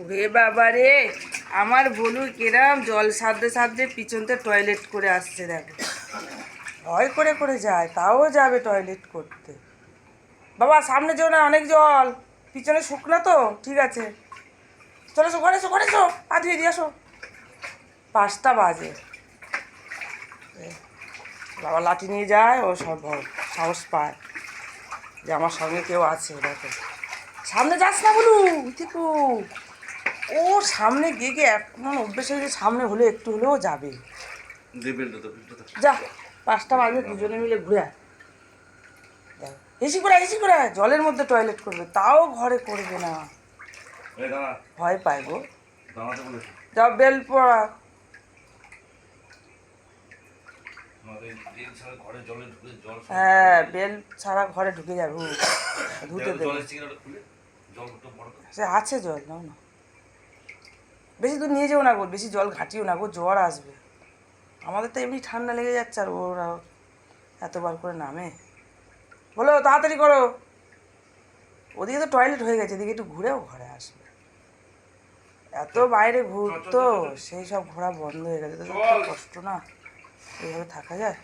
ওরে বাবা রে, আমার ভুলু কিরাম জল সাধ্যে সাধ্যে পিছনতে টয়লেট করে আসছে দেখো। ভয় করে করে যায়, তাও যাবে টয়লেট করতে। বাবা সামনে যেও না, অনেক জল, পিছনে শুকনো তো, ঠিক আছে। চলে এসো, ঘরে এসো, ঘরে এসো, পা ধুয়ে দিয়ে আসো। 5টা বাজে। বাবা লাঠি নিয়ে যায়, ও সব সাহস পায় যে আমার সঙ্গে কেউ আছে। দেখো সামনে যাস না বলু, ঠিকু ও সামনে গিয়ে গিয়ে এখন অভ্যেস হয়েছে, সামনে হলে একটু হলেও যাবে। যা 5টা বাজে, দুজনে মিলে ঘুরে আয়। হেসি করে জলের মধ্যে টয়লেট করবে, তাও ঘরে করবে না, ভয় পায় গো। যাও বেল পড়া। হ্যাঁ বেল ছাড়া ঘরে ঢুকে যাবে, ধুতে দেবে। সে আছে জল, নাও না, বেশি দূর নিয়ে যেও না গো, বেশি জল ঘাটিও না গো, জ্বর আসবে। আমাদের তো এমনি ঠান্ডা লেগে যাচ্ছে, আর ওরা এতবার করে নামে। বলো তাড়াতাড়ি করো, ওদিকে তো টয়লেট হয়ে গেছে, এদিকে একটু ঘুরেও ঘরে আসবে। এত বাইরে ঘুরতো, সেই সব ঘোরা বন্ধ হয়ে গেছে, তো কষ্ট না, এইভাবে থাকা যায়।